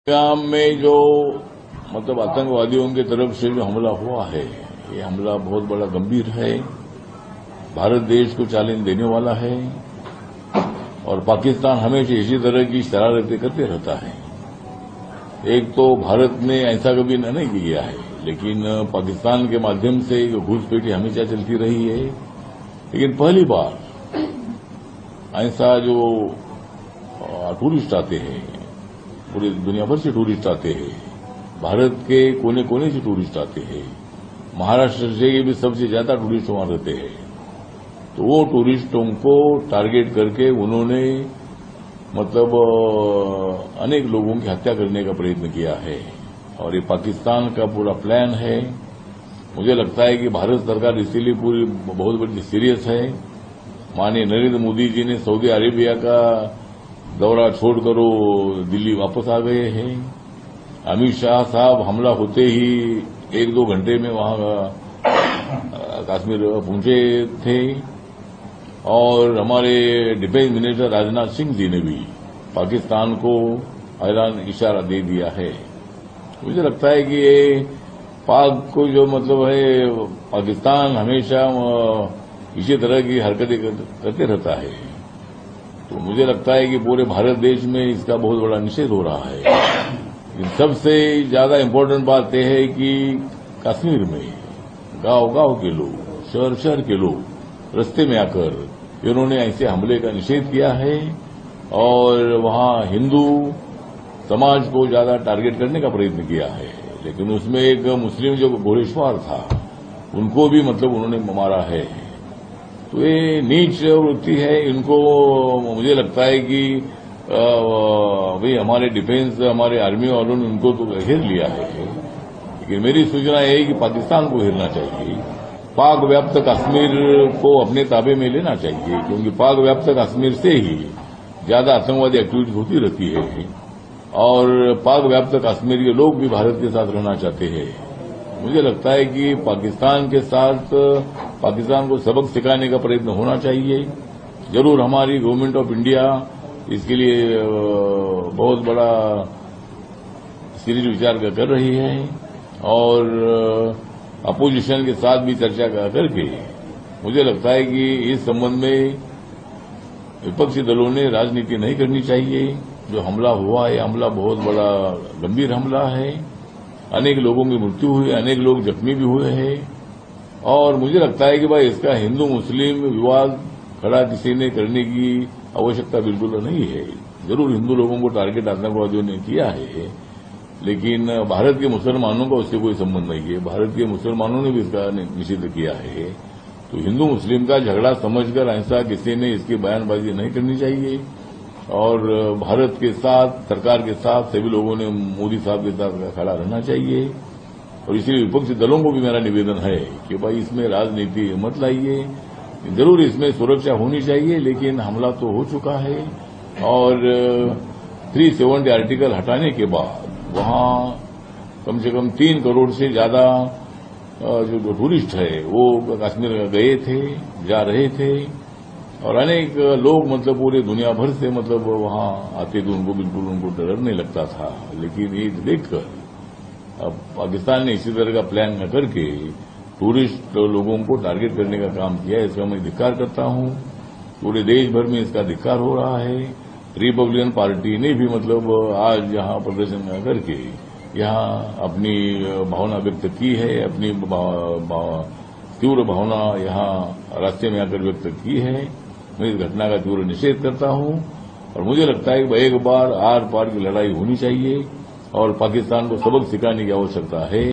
पहलगाम में जो मतलब आतंकवादियों की तरफ से जो हमला हुआ है, ये हमला बहुत बड़ा गंभीर है, भारत देश को चैलेंज देने वाला है और पाकिस्तान हमेशा इसी तरह की शरारतें करते रहता है। एक तो भारत ने ऐसा कभी नहीं किया है, लेकिन पाकिस्तान के माध्यम से घुसपैठी हमेशा चलती रही है। लेकिन पहली बार ऐसा जो टूरिस्ट आते हैं, पूरी दुनिया भर से टूरिस्ट आते हैं, भारत के कोने कोने से टूरिस्ट आते हैं, महाराष्ट्र से भी सबसे ज्यादा टूरिस्ट वहां रहते हैं। तो वो टूरिस्टों को टारगेट करके उन्होंने मतलब अनेक लोगों की हत्या करने का प्रयत्न किया है और ये पाकिस्तान का पूरा प्लान है। मुझे लगता है कि भारत सरकार इसीलिए पूरी बहुत बड़ी सीरियस है। माननीय नरेंद्र मोदी जी ने सऊदी अरेबिया का दौरा छोड़कर वो दिल्ली वापस आ गए हैं। अमित शाह साहब हमला होते ही 1-2 घंटे में वहां कश्मीर पहुंचे थे और हमारे डिफेंस मिनिस्टर राजनाथ सिंह जी ने भी पाकिस्तान को ऐलान इशारा दे दिया है। मुझे लगता है कि ये पाक को जो मतलब है, पाकिस्तान हमेशा इसी तरह की हरकतें करते रहता है। तो मुझे लगता है कि पूरे भारत देश में इसका बहुत बड़ा निषेध हो रहा है। सबसे ज्यादा इम्पोर्टेंट बात यह है कि कश्मीर में गांव-गांव के लोग, शहर-शहर के लोग रास्ते में आकर इन्होंने ऐसे हमले का निषेध किया है और वहां हिंदू समाज को ज्यादा टारगेट करने का प्रयत्न किया है। लेकिन उसमें एक मुस्लिम जो घोड़ेश्वर था, उनको भी मतलब उन्होंने मारा है। तो ये नीच वृत्ति है। इनको मुझे लगता है कि भाई हमारे डिफेंस, हमारे आर्मी वालों ने उनको तो घेर लिया है। लेकिन मेरी सूचना यह है कि पाकिस्तान को घेरना चाहिए, पाक व्याप्त कश्मीर को अपने ताबे में लेना चाहिए, क्योंकि पाक व्याप्त कश्मीर से ही ज्यादा आतंकवादी एक्टिविटी होती रहती है और पाक व्याप्त कश्मीर के लोग भी भारत के साथ रहना चाहते हैं। मुझे लगता है कि पाकिस्तान के साथ पाकिस्तान को सबक सिखाने का प्रयत्न होना चाहिए। जरूर हमारी गवर्नमेंट ऑफ इंडिया इसके लिए बहुत बड़ा सीरियस विचार कर रही है और अपोजिशन के साथ भी चर्चा करके मुझे लगता है कि इस संबंध में विपक्षी दलों ने राजनीति नहीं करनी चाहिए। जो हमला हुआ है, हमला बहुत बड़ा गंभीर हमला है, अनेक लोगों की मृत्यु हुई, अनेक लोग जख्मी भी हुए हैं और मुझे लगता है कि भाई इसका हिंदू मुस्लिम विवाद खड़ा किसी ने करने की आवश्यकता बिल्कुल नहीं है। जरूर हिंदू लोगों को टारगेट आतंकवादियों ने किया है, लेकिन भारत के मुसलमानों का उससे कोई संबंध नहीं है। भारत के मुसलमानों ने भी इसका निषेध किया है। तो हिंदू मुस्लिम का झगड़ा समझकर ऐसा किसी ने इसकी बयानबाजी नहीं करनी चाहिए और भारत के साथ, सरकार के साथ सभी लोगों ने मोदी साहब के साथ खड़ा रहना चाहिए। और इसलिए विपक्षी दलों को भी मेरा निवेदन है कि भाई इसमें राजनीति मत लाइए। जरूर इसमें सुरक्षा होनी चाहिए, लेकिन हमला तो हो चुका है और 370 आर्टिकल हटाने के बाद वहां कम से कम 3 करोड़ से ज्यादा जो टूरिस्ट है वो कश्मीर गए थे, जा रहे थे और अनेक लोग मतलब पूरे दुनिया भर से मतलब वहां आते थे। उनको डर नहीं लगता था। लेकिन ये देखकर अब पाकिस्तान ने इसी तरह का प्लान न करके टूरिस्ट लोगों को टारगेट करने का काम किया है। इसका मैं धिक्कार करता हूं। पूरे देश भर में इसका धिक्कार हो रहा है। रिपब्लिकन पार्टी ने भी मतलब आज यहां प्रदर्शन करके यहां अपनी भावना व्यक्त की है, अपनी तीव्र भावना यहां रास्ते में आकर व्यक्त की है। मैं इस घटना का तीव्र निषेध करता हूं और मुझे लगता है कि एक बार आर पार की लड़ाई होनी चाहिए और पाकिस्तान को सबक सिखाने की आवश्यकता है।